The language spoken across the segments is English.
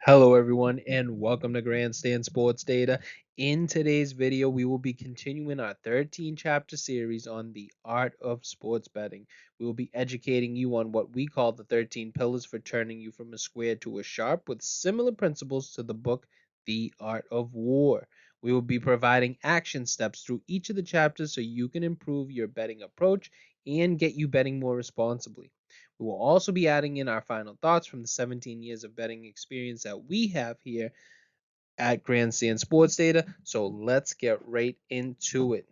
Hello everyone and welcome to Grandstand Sports Data. In today's video, we will be continuing our 13 chapter series on the art of sports betting. We will be educating you on what we call the 13 pillars for turning you from a square to a sharp with similar principles to the book The Art of War. We will be providing action steps through each of the chapters so you can improve your betting approach and get you betting more responsibly. We will also be adding in our final thoughts from the 17 years of betting experience that we have here at Grandstand Sports Data. So let's get right into it.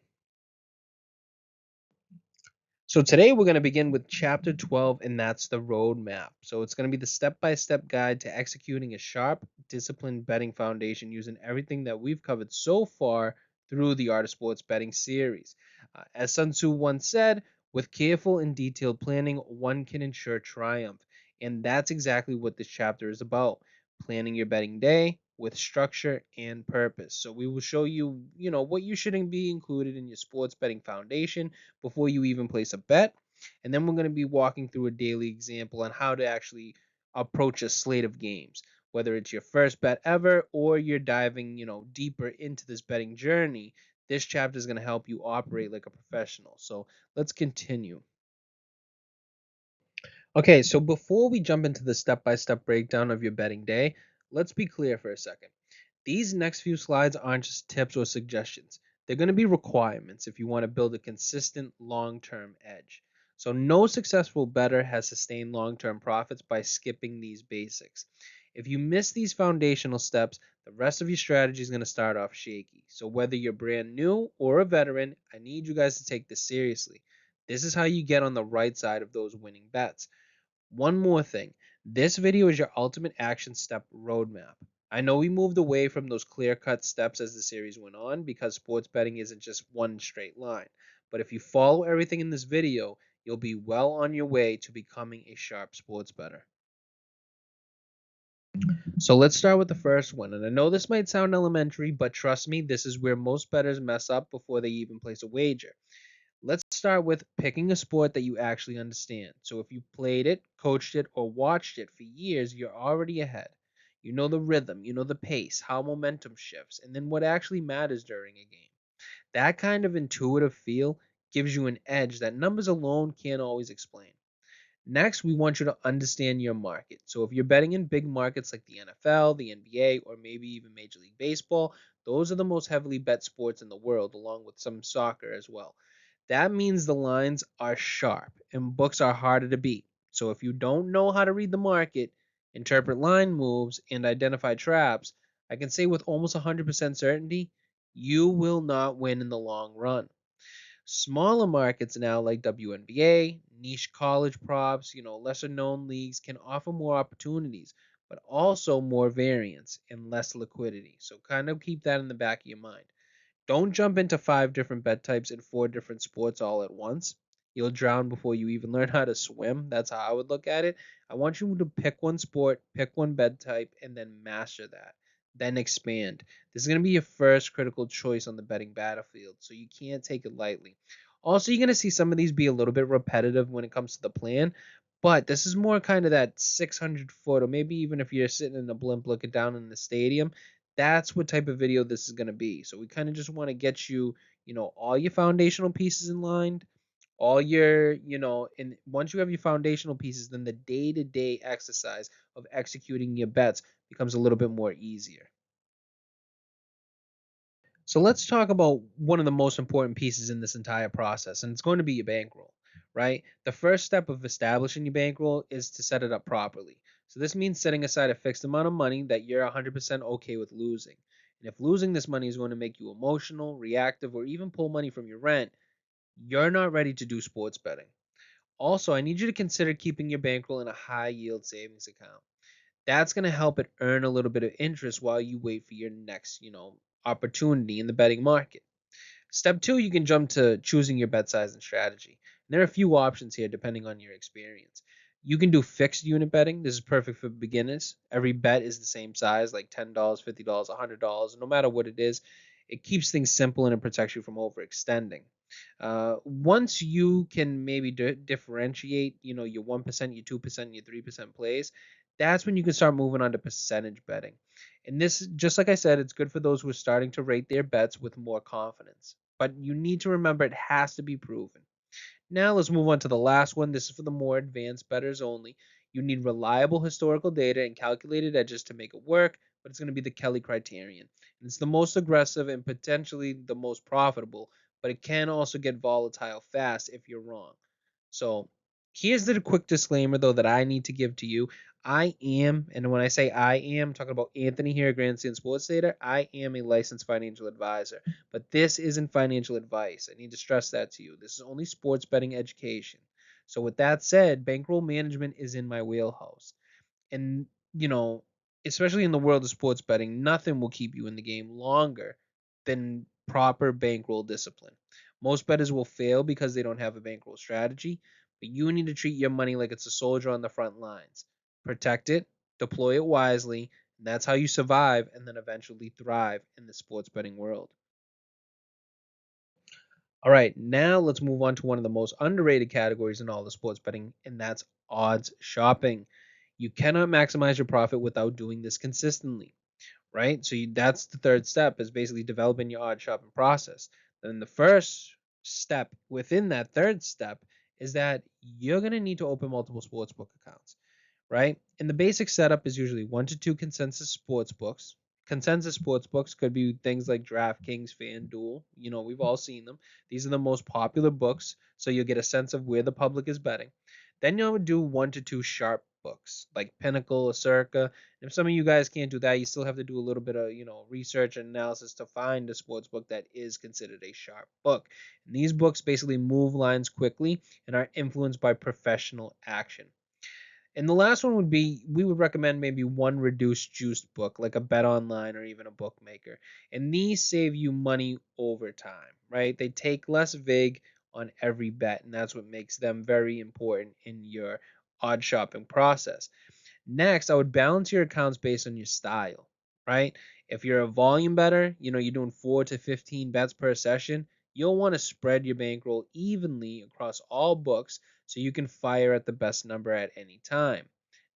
So today we're going to begin with chapter 12, and that's the roadmap. So it's going to be the step-by-step guide to executing a sharp, disciplined betting foundation using everything that we've covered so far through the Art of Sports Betting series. As Sun Tzu once said, with careful and detailed planning, one can ensure triumph. And that's exactly what this chapter is about. Planning your betting day with structure and purpose. So we will show you, what you should be included in your sports betting foundation before you even place a bet. And then we're going to be walking through a daily example on how to actually approach a slate of games, whether it's your first bet ever or you're diving, deeper into this betting journey. This chapter is going to help you operate like a professional. So let's continue. Okay, so before we jump into the step-by-step breakdown of your betting day, let's be clear for a second. These next few slides aren't just tips or suggestions. They're going to be requirements if you want to build a consistent long-term edge. So no successful bettor has sustained long-term profits by skipping these basics. If you miss these foundational steps, the rest of your strategy is going to start off shaky. So whether you're brand new or a veteran, I need you guys to take this seriously. This is how you get on the right side of those winning bets. One more thing. This video is your ultimate action step roadmap. I know we moved away from those clear-cut steps as the series went on because sports betting isn't just one straight line. But if you follow everything in this video, you'll be well on your way to becoming a sharp sports bettor. So let's start with the first one. And I know this might sound elementary, but trust me, this is where most bettors mess up before they even place a wager. Let's start with picking a sport that you actually understand. So if you played it, coached it, or watched it for years, you're already ahead. You know the rhythm, you know the pace, how momentum shifts, and then what actually matters during a game. That kind of intuitive feel gives you an edge that numbers alone can't always explain. Next, we want you to understand your market. So if you're betting in big markets like the NFL, the NBA, or maybe even Major League Baseball, those are the most heavily bet sports in the world, along with some soccer as well. That means the lines are sharp and books are harder to beat. So if you don't know how to read the market, interpret line moves, and identify traps, I can say with almost 100% certainty, you will not win in the long run. Smaller markets now like WNBA, niche college props, lesser known leagues can offer more opportunities, but also more variance and less liquidity. So kind of keep that in the back of your mind. Don't jump into 5 different bet types in 4 different sports all at once. You'll drown before you even learn how to swim. That's how I would look at it. I want you to pick one sport, pick one bet type, and then master that. Then expand. This is going to be your first critical choice on the betting battlefield, so you can't take it lightly. Also, you're going to see some of these be a little bit repetitive when it comes to the plan, but this is more kind of that 600 foot, or maybe even if you're sitting in a blimp looking down in the stadium, that's what type of video this is going to be. So we kind of just want to get you, all your foundational pieces in line, all your, and once you have your foundational pieces, then the day-to-day exercise of executing your bets becomes a little bit more easier. So let's talk about one of the most important pieces in this entire process, and it's going to be your bankroll, right? The first step of establishing your bankroll is to set it up properly. So this means setting aside a fixed amount of money that you're 100% okay with losing. And if losing this money is going to make you emotional, reactive, or even pull money from your rent, you're not ready to do sports betting. Also, I need you to consider keeping your bankroll in a high yield savings account. That's going to help it earn a little bit of interest while you wait for your next, opportunity in the betting market. Step 2, you can jump to choosing your bet size and strategy. And there are a few options here depending on your experience. You can do fixed unit betting. This is perfect for beginners. Every bet is the same size, like $10, $50, $100. No matter what it is, it keeps things simple and it protects you from overextending. Once you can maybe differentiate, your 1%, your 2%, your 3% plays, That's when you can start moving on to percentage betting. And this, just like I said, it's good for those who are starting to rate their bets with more confidence. But you need to remember it has to be proven. Now let's move on to the last one. This is for the more advanced bettors only. You need reliable historical data and calculated edges to make it work, but it's going to be the Kelly criterion. And it's the most aggressive and potentially the most profitable, but it can also get volatile fast if you're wrong. So here's the quick disclaimer though that I need to give to you. I am, and when I say I am, I'm talking about Anthony here, Grandstand Sports Data. I am a licensed financial advisor, but this isn't financial advice. I need to stress that to you. This is only sports betting education. So with that said, bankroll management is in my wheelhouse. And, you know, especially in the world of sports betting, nothing will keep you in the game longer than proper bankroll discipline. Most bettors will fail because they don't have a bankroll strategy, but you need to treat your money like it's a soldier on the front lines. Protect it, deploy it wisely, and that's how you survive and then eventually thrive in the sports betting world. All right, now let's move on to one of the most underrated categories in all the sports betting, and that's odds shopping. You cannot maximize your profit without doing this consistently, right? So that's the third step is basically developing your odd shopping process. Then the first step within that third step is that you're going to need to open multiple sportsbook accounts, right? And the basic setup is usually 1 to 2 consensus sports books. Consensus sports books could be things like DraftKings, FanDuel. You know, we've all seen them. These are the most popular books, so you'll get a sense of where the public is betting. Then you'll do 1 to 2 sharp books like Pinnacle or Circa. And if some of you guys can't do that, you still have to do a little bit of, research and analysis to find a sports book that is considered a sharp book. And these books basically move lines quickly and are influenced by professional action. And the last one would be we would recommend maybe one reduced juiced book, like a bet online or even a bookmaker. And these save you money over time, right? They take less vig on every bet, and that's what makes them very important in your odd shopping process. Next, I would balance your accounts based on your style, right? If you're a volume better, you're doing 4 to 15 bets per session, you'll want to spread your bankroll evenly across all books so you can fire at the best number at any time.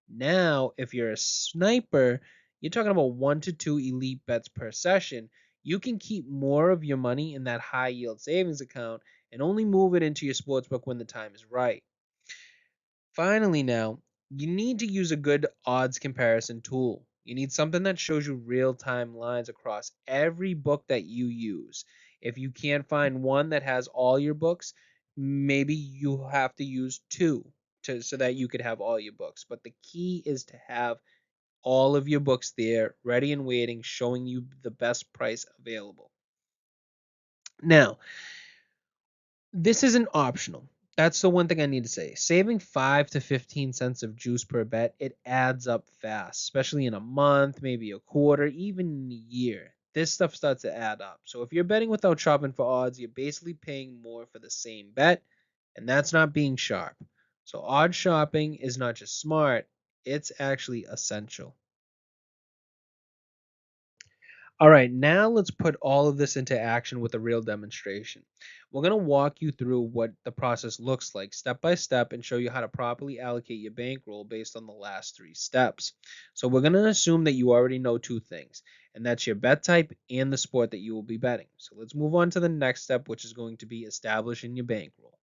Now, if you're a sniper, you're talking about 1 to 2 elite bets per session. You can keep more of your money in that high yield savings account and only move it into your sportsbook when the time is right. Finally, now, you need to use a good odds comparison tool. You need something that shows you real time lines across every book that you use. If you can't find one that has all your books, maybe you have to use two so that you could have all your books. But the key is to have all of your books there, ready and waiting, showing you the best price available. Now, this isn't optional. That's the one thing I need to say. Saving 5 to 15 cents of juice per bet, it adds up fast, especially in a month, maybe a quarter, even in a year. This stuff starts to add up. So if you're betting without shopping for odds, you're basically paying more for the same bet, and that's not being sharp. So odd shopping is not just smart, it's actually essential. All right, now let's put all of this into action with a real demonstration. We're going to walk you through what the process looks like step by step and show you how to properly allocate your bankroll based on the last 3 steps. So we're going to assume that you already know 2 things, and that's your bet type and the sport that you will be betting. So let's move on to the next step, which is going to be establishing your bankroll.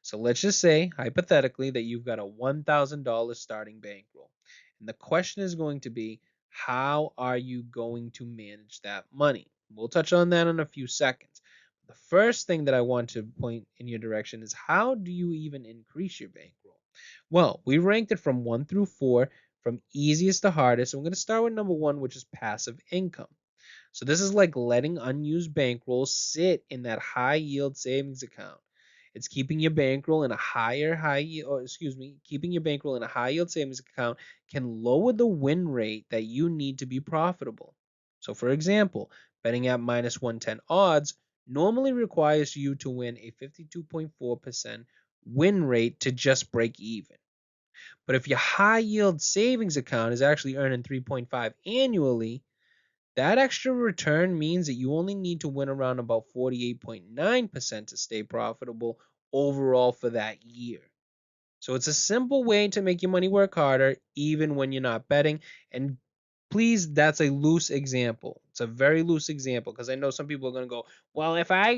So let's just say, hypothetically, that you've got a $1,000 starting bankroll. And the question is going to be, how are you going to manage that money? We'll touch on that in a few seconds. The first thing that I want to point in your direction is how do you even increase your bankroll? Well, we ranked it from 1 through 4, from easiest to hardest. And we're going to start with number 1, which is passive income. So this is like letting unused bankroll sit in that high yield savings account. It's keeping your bankroll in a keeping your bankroll in a high yield savings account can lower the win rate that you need to be profitable. So for example, betting at minus 110 odds normally requires you to win a 52.4% win rate to just break even. But if your high yield savings account is actually earning 3.5 annually, that extra return means that you only need to win around about 48.9% to stay profitable overall for that year. So it's a simple way to make your money work harder, even when you're not betting. And please, that's a loose example. It's a very loose example because I know some people are going to go, well, if I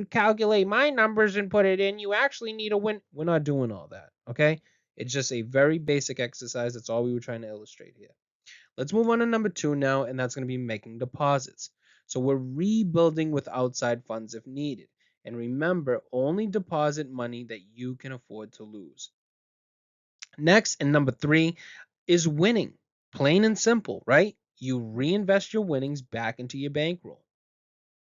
calculate my numbers and put it in, you actually need a win. We're not doing all that. Okay. It's just a very basic exercise. That's all we were trying to illustrate here. Let's move on to number two now, and that's going to be making deposits. So we're rebuilding with outside funds if needed. And remember, only deposit money that you can afford to lose. Next, and number three is winning. Plain and simple, right? You reinvest your winnings back into your bankroll.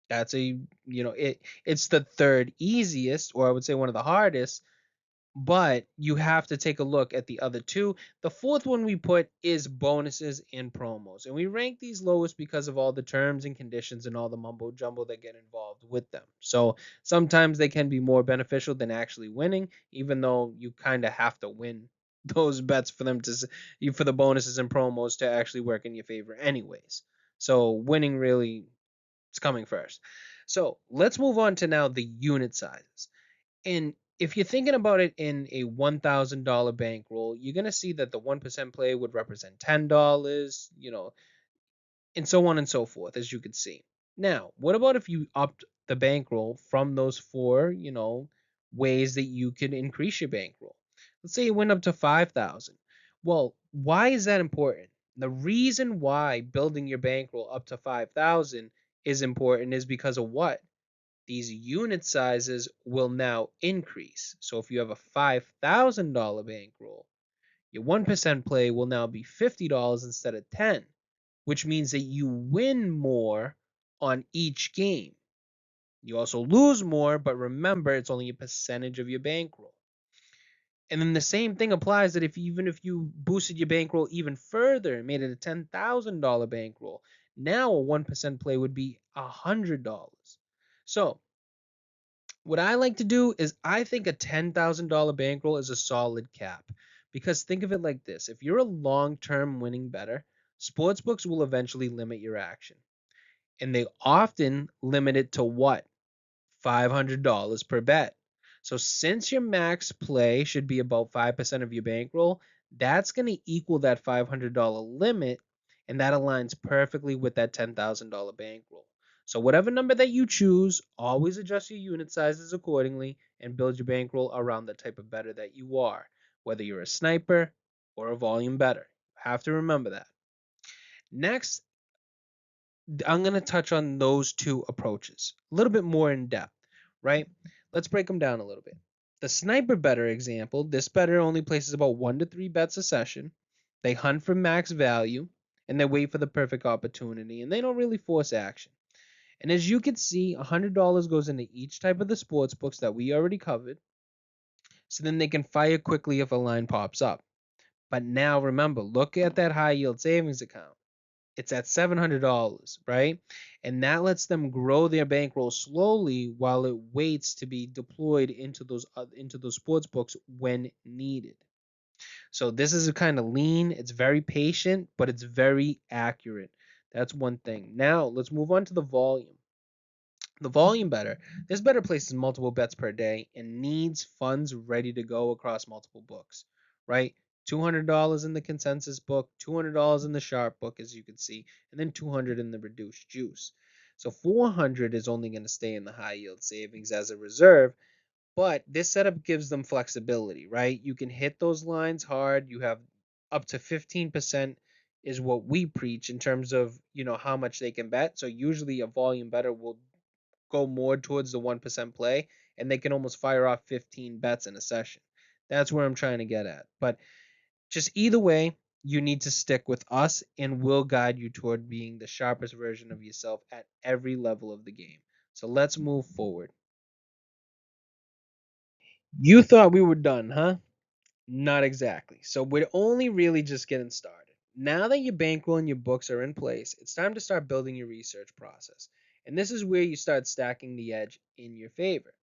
That's it's the third easiest, or I would say one of the hardest, but you have to take a look at the other two. The fourth one we put is bonuses and promos. And we rank these lowest because of all the terms and conditions and all the mumbo jumbo that get involved with them. So sometimes they can be more beneficial than actually winning, even though you kind of have to win those bets for them to for the bonuses and promos to actually work in your favor anyways. So winning really is coming first. So let's move on to now the unit sizes. And if you're thinking about it in a $1,000 bankroll, you're going to see that the 1% play would represent $10, and so on and so forth, as you can see. Now, what about if you upped the bankroll from those four, ways that you can increase your bankroll? Let's say it went up to 5,000. Well, why is that important? The reason why building your bankroll up to 5,000 is important is because of what? These unit sizes will now increase. So if you have a $5,000 bankroll, your 1% play will now be $50 instead of 10, which means that you win more on each game. You also lose more, but remember it's only a percentage of your bankroll. And then the same thing applies that if you boosted your bankroll even further and made it a $10,000 bankroll, now a 1% play would be $100. So what I like to do is I think a $10,000 bankroll is a solid cap. Because think of it like this, if you're a long term winning bettor, sportsbooks will eventually limit your action. And they often limit it to what? $500 per bet. So since your max play should be about 5% of your bankroll, that's going to equal that $500 limit, and that aligns perfectly with that $10,000 bankroll. So whatever number that you choose, always adjust your unit sizes accordingly and build your bankroll around the type of bettor that you are, whether you're a sniper or a volume bettor. Have to remember that. Next, I'm going to touch on those two approaches a little bit more in depth, right? Let's break them down a little bit. The sniper bettor example, this bettor only places about 1 to 3 bets a session. They hunt for max value and they wait for the perfect opportunity and they don't really force action. And as you can see, $100 goes into each type of the sports books that we already covered. So then they can fire quickly if a line pops up. But now remember, look at that high yield savings account. It's at $700, right? And that lets them grow their bankroll slowly while it waits to be deployed into those sports books when needed. So this is a kind of lean, it's very patient, but it's very accurate. That's one thing. Now, let's move on to the volume. The volume bettor. This bettor places multiple bets per day and needs funds ready to go across multiple books, right? $200 in the consensus book, $200 in the sharp book, as you can see, and then 200 in the reduced juice. So 400 is only going to stay in the high yield savings as a reserve, but this setup gives them flexibility, right? You can hit those lines hard. You have up to 15% is what we preach in terms of, how much they can bet. So usually a volume bettor will go more towards the 1% play and they can almost fire off 15 bets in a session. That's where I'm trying to get at. But just either way, you need to stick with us and we'll guide you toward being the sharpest version of yourself at every level of the game. So let's move forward. You thought we were done, huh? Not exactly. So we're only really just getting started. Now that your bankroll and your books are in place, it's time to start building your research process. And this is where you start stacking the edge in your favor.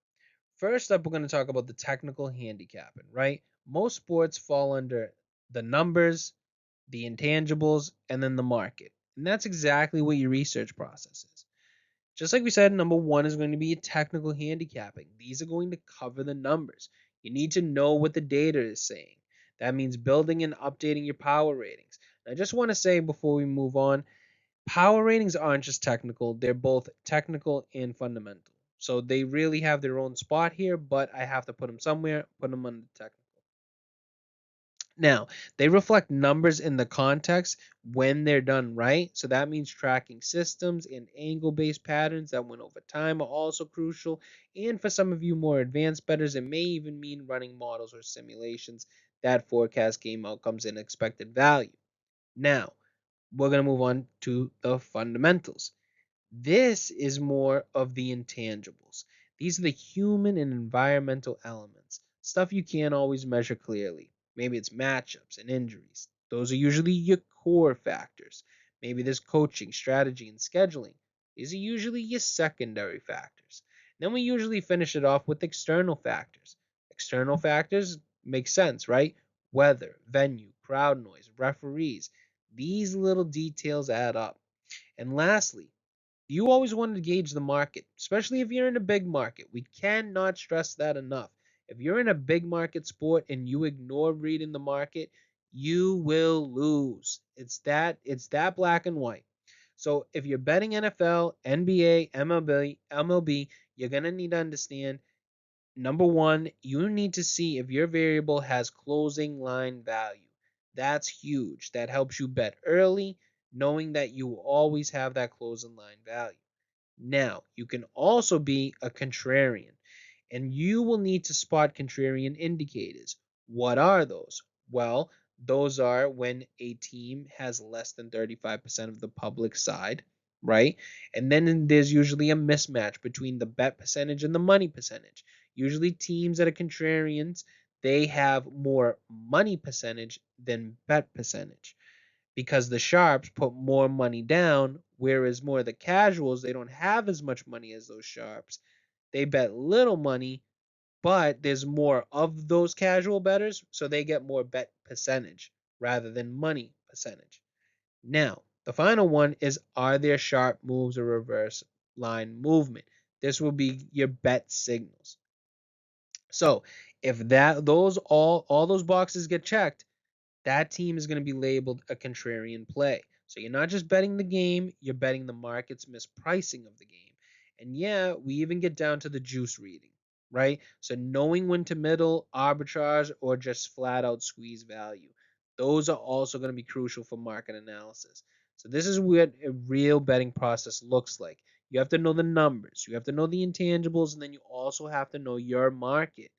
First up, we're going to talk about the technical handicapping, right? Most sports fall under the numbers, the intangibles, and then the market. And that's exactly what your research process is. Just like we said, number one is going to be a technical handicapping. These are going to cover the numbers. You need to know what the data is saying. That means building and updating your power ratings. And I just want to say before we move on, power ratings aren't just technical, they're both technical and fundamental. So they really have their own spot here, but I have to put them somewhere, put them on the technical. Now, they reflect numbers in the context when they're done right. So that means tracking systems and angle based patterns that went over time are also crucial. And for some of you more advanced bettors, it may even mean running models or simulations that forecast game outcomes and expected value. Now, we're going to move on to the fundamentals. This is more of the intangibles. These are the human and environmental elements, stuff you can't always measure clearly. Maybe it's matchups and injuries. Those are usually your core factors. Maybe there's coaching, strategy, and scheduling. These are usually your secondary factors. Then we usually finish it off with external factors. External factors make sense, right? Weather, venue, crowd noise, referees. These little details add up. And lastly, you always want to gauge the market, especially if you're in a big market. We cannot stress that enough. If you're in a big market sport and you ignore reading the market, you will lose. It's that black and white. So if you're betting NFL, NBA, MLB, you're going to need to understand number 1, you need to see if your variable has closing line value. That's huge. That helps you bet early, knowing that you will always have that closing line value. Now, you can also be a contrarian, and you will need to spot contrarian indicators. What are those? Well, those are when a team has less than 35% of the public side, right? And then there's usually a mismatch between the bet percentage and the money percentage. Usually, teams that are contrarians, they have more money percentage than bet percentage because the sharps put more money down, whereas more of the casuals, they don't have as much money as those sharps. They bet little money, but there's more of those casual bettors, so they get more bet percentage rather than money percentage. Now, the final one is, are there sharp moves or reverse line movement? This will be your bet signals. So if that those all those boxes get checked, that team is going to be labeled a contrarian play. So you're not just betting the game, you're betting the market's mispricing of the game. And yeah, we even get down to the juice reading, right? So knowing when to middle, arbitrage, or just flat out squeeze value. Those are also going to be crucial for market analysis. So this is what a real betting process looks like. You have to know the numbers, you have to know the intangibles, and then you also have to know your market.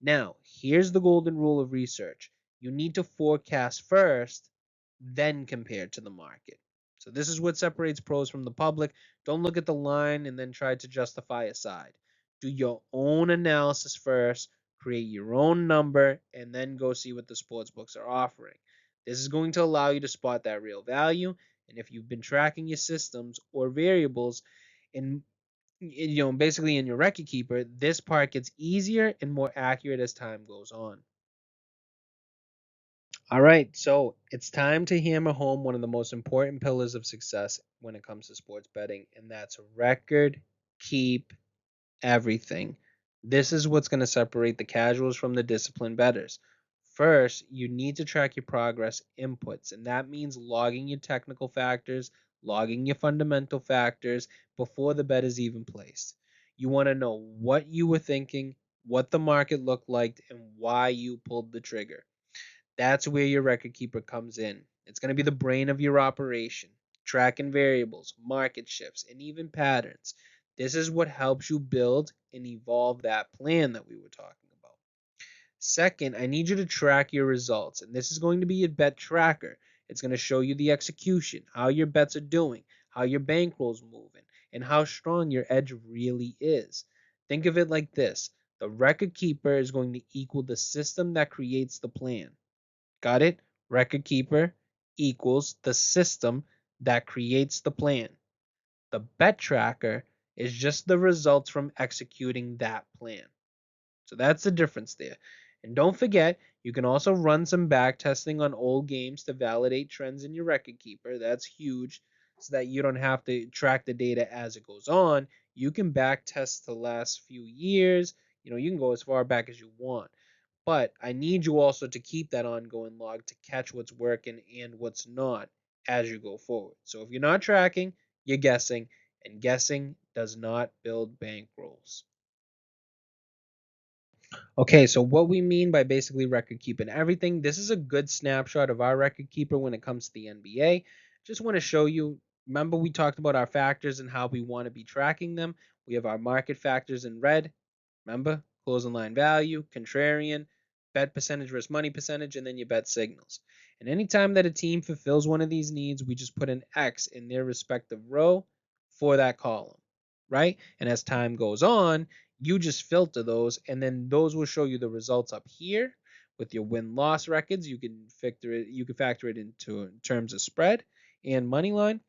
Now, here's the golden rule of research. You need to forecast first, then compare to the market. So this is what separates pros from the public. Don't look at the line and then try to justify a side. Do your own analysis first, create your own number, and then go see what the sports books are offering. This is going to allow you to spot that real value. And if you've been tracking your systems or variables in basically in your record keeper, this part gets easier and more accurate as time goes on. All right, so it's time to hammer home one of the most important pillars of success when it comes to sports betting, and that's record keep everything. This is what's going to separate the casuals from the disciplined bettors. First, you need to track your progress inputs, and that means logging your technical factors, logging your fundamental factors before the bet is even placed. You want to know what you were thinking, what the market looked like, and why you pulled the trigger. That's where your record keeper comes in. It's going to be the brain of your operation, tracking variables, market shifts, and even patterns. This is what helps you build and evolve that plan that we were talking about. Second, I need you to track your results, and this is going to be a bet tracker. It's going to show you the execution, how your bets are doing, how your bankroll's moving, and how strong your edge really is. Think of it like this. The record keeper is going to equal the system that creates the plan. Got it? Record keeper equals the system that creates the plan. The bet tracker is just the results from executing that plan. So that's the difference there. And don't forget, you can also run some back testing on old games to validate trends in your record keeper. That's huge so that you don't have to track the data as it goes on. You can back test the last few years. You can go as far back as you want. But I need you also to keep that ongoing log to catch what's working and what's not as you go forward. So if you're not tracking, you're guessing, and guessing does not build bankrolls. Okay, so what we mean by basically record keeping everything, this is a good snapshot of our record keeper when it comes to the NBA. Just want to show you, remember we talked about our factors and how we want to be tracking them. We have our market factors in red. Remember, closing line value, contrarian, bet percentage versus money percentage, and then your bet signals. And anytime that a team fulfills one of these needs, we just put an X in their respective row for that column, right? And as time goes on, you just filter those, and then those will show you the results up here with your win-loss records. You can factor it into in terms of spread and money line,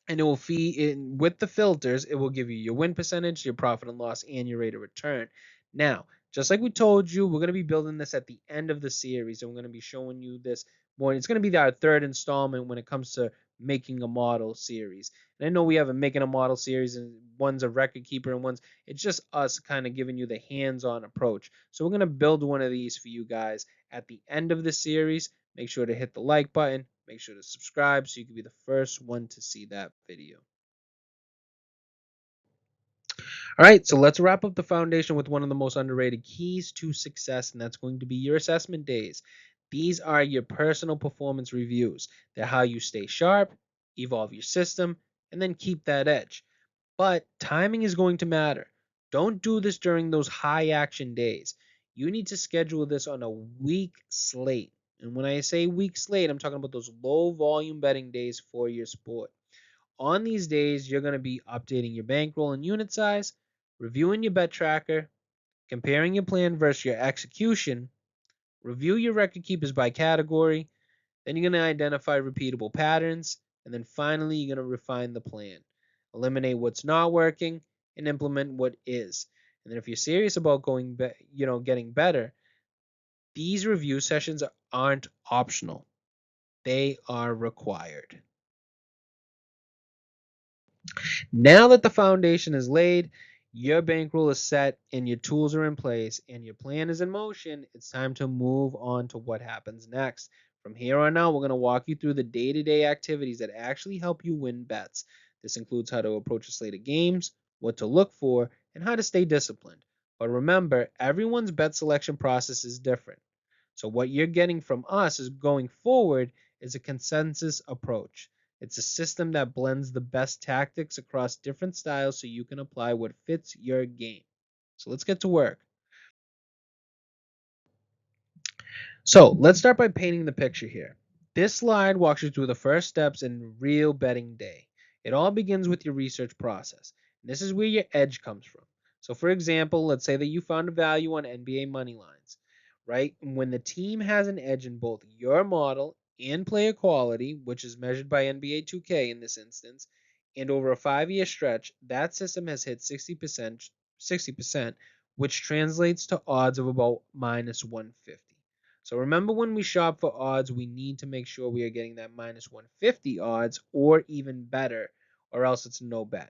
and it will feed in with the filters. It will give you your win percentage, your profit and loss, and your rate of return. Now, just like we told you, we're going to be building this at the end of the series, and we're going to be showing you this more. It's going to be our third installment when it comes to making a model series. And I know we have a making a model series, and one's a record keeper, and one's it's just us kind of giving you the hands-on approach. So we're going to build one of these for you guys at the end of the series. Make sure to hit the like button. Make sure to subscribe so you can be the first one to see that video. All right, so let's wrap up the foundation with one of the most underrated keys to success, and that's going to be your assessment days. These are your personal performance reviews. They're how you stay sharp, evolve your system, and then keep that edge. But timing is going to matter. Don't do this during those high action days. You need to schedule this on a week slate. And when I say week slate, I'm talking about those low volume betting days for your sport. On these days, you're going to be updating your bankroll and unit size, reviewing your bet tracker, comparing your plan versus your execution, review your record keepers by category, then you're going to identify repeatable patterns, and then finally you're going to refine the plan. Eliminate what's not working and implement what is. And then if you're serious about getting better, these review sessions aren't optional. They are required. Now that the foundation is laid, your bankroll is set and your tools are in place and your plan is in motion, it's time to move on to what happens next. From here on out, we're going to walk you through the day-to-day activities that actually help you win bets. This includes how to approach a slate of games, what to look for, and how to stay disciplined. But remember, everyone's bet selection process is different. So what you're getting from us is going forward is a consensus approach. It's a system that blends the best tactics across different styles so you can apply what fits your game. So let's get to work. So let's start by painting the picture here. This slide walks you through the first steps in real betting day. It all begins with your research process. And this is where your edge comes from. So for example, let's say that you found a value on NBA money lines, right? When the team has an edge in both your model and player quality, which is measured by NBA 2K in this instance, and over a 5-year stretch, that system has hit 60%, which translates to odds of about minus 150. So remember, when we shop for odds, we need to make sure we are getting that minus 150 odds or even better, or else it's no bet.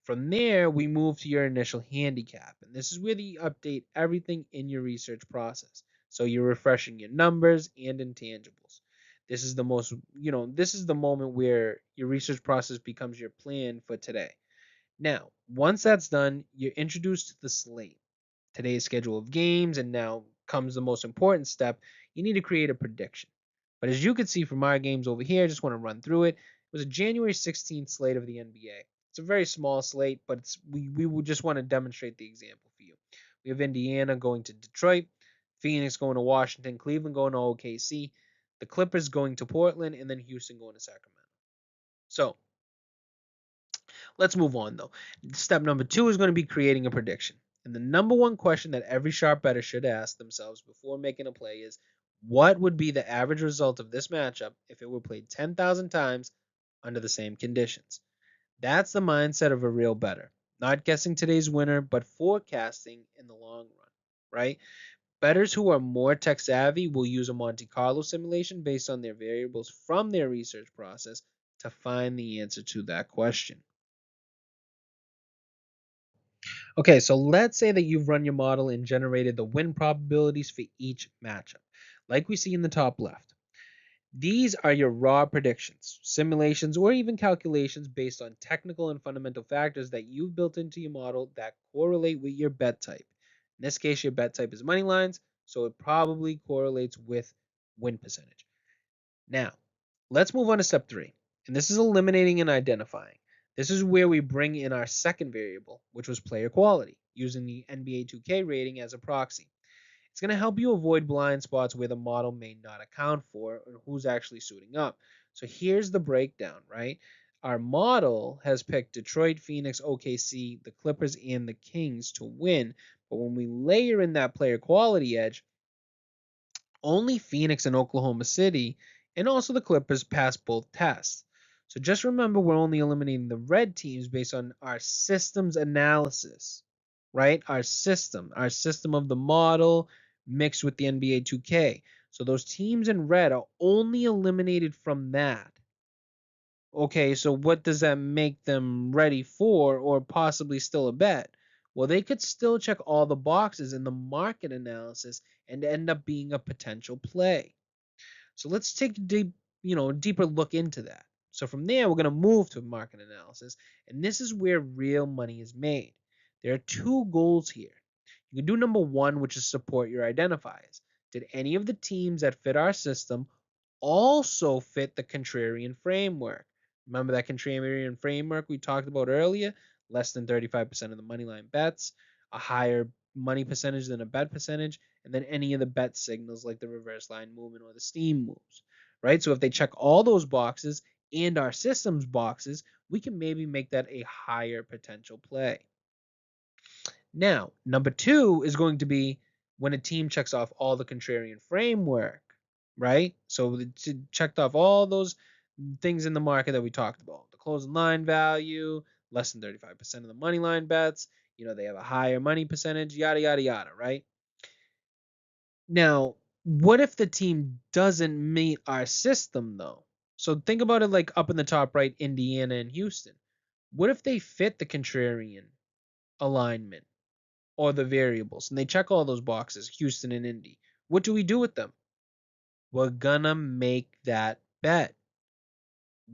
From there, we move to your initial handicap, and this is where you update everything in your research process. So you're refreshing your numbers and intangibles. This is the moment where your research process becomes your plan for today. Now, once that's done, you're introduced to the slate, today's schedule of games, and now comes the most important step. You need to create a prediction. But as you can see from our games over here, I just want to run through it. It was a January 16th slate of the NBA. It's a very small slate, but we will just want to demonstrate the example for you. We have Indiana going to Detroit, Phoenix going to Washington, Cleveland going to OKC, the Clippers going to Portland, and then Houston going to Sacramento. So let's move on though. Step number 2 is going to be creating a prediction. And the number one question that every sharp bettor should ask themselves before making a play is, what would be the average result of this matchup if it were played 10,000 times under the same conditions? That's the mindset of a real bettor. Not guessing today's winner, but forecasting in the long run, right? Bettors who are more tech savvy will use a Monte Carlo simulation based on their variables from their research process to find the answer to that question. Okay, so let's say that you've run your model and generated the win probabilities for each matchup, like we see in the top left. These are your raw predictions, simulations, or even calculations based on technical and fundamental factors that you've built into your model that correlate with your bet type. In this case, your bet type is money lines, so it probably correlates with win percentage. Now, let's move on to step 3, and this is eliminating and identifying. This is where we bring in our second variable, which was player quality, using the NBA 2K rating as a proxy. It's going to help you avoid blind spots where the model may not account for or who's actually suiting up. So here's the breakdown, right? Our model has picked Detroit, Phoenix, OKC, the Clippers, and the Kings to win. But when we layer in that player quality edge, only Phoenix and Oklahoma City and also the Clippers pass both tests. So just remember, we're only eliminating the red teams based on our systems analysis, right? Our system of the model mixed with the NBA 2K. So those teams in red are only eliminated from that. Okay, so what does that make them ready for or possibly still a bet? Well, they could still check all the boxes in the market analysis and end up being a potential play. So let's take a deeper look into that. So from there, we're going to move to market analysis, and this is where real money is made. There are two goals here. You can do number one, which is support your identifiers. Did any of the teams that fit our system also fit the contrarian framework? Remember that contrarian framework we talked about earlier? Less than 35% of the money line bets, a higher money percentage than a bet percentage, and then any of the bet signals like the reverse line movement or the steam moves, right? So if they check all those boxes and our systems boxes, we can maybe make that a higher potential play. Now, number two is going to be when a team checks off all the contrarian framework, right? So it checked off all those things in the market that we talked about. The closing line value, less than 35% of the money line bets, they have a higher money percentage, yada, yada, yada, right? Now, what if the team doesn't meet our system, though? So think about it like up in the top right, Indiana and Houston. What if they fit the contrarian alignment or the variables and they check all those boxes, Houston and Indy? What do we do with them? We're gonna make that bet.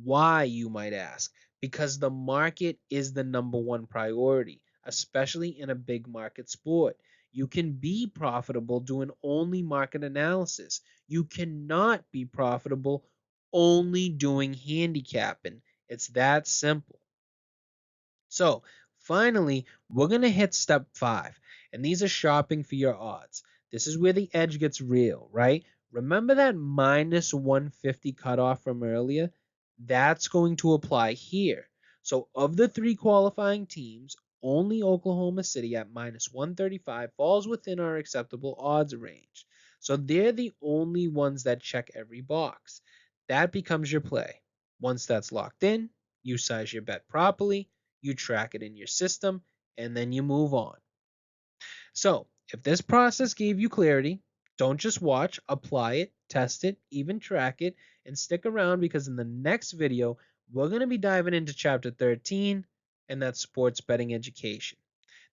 Why, you might ask? Because the market is the number one priority, especially in a big market sport. You can be profitable doing only market analysis. You cannot be profitable only doing handicapping. It's that simple. So, finally, we're going to hit step 5, and these are shopping for your odds. This is where the edge gets real, right? Remember that minus 150 cutoff from earlier? That's going to apply here. So, of the 3 qualifying teams, only Oklahoma City at minus 135 falls within our acceptable odds range. So, they're the only ones that check every box. That becomes your play. Once that's locked in, you size your bet properly, you track it in your system, and then you move on. So, if this process gave you clarity, don't just watch, apply it, test it, even track it, and stick around because in the next video, we're going to be diving into chapter 13, and that's sports betting education.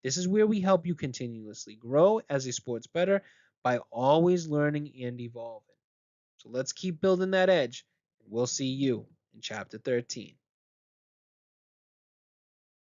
This is where we help you continuously grow as a sports bettor by always learning and evolving. So let's keep building that edge, and we'll see you in chapter 13.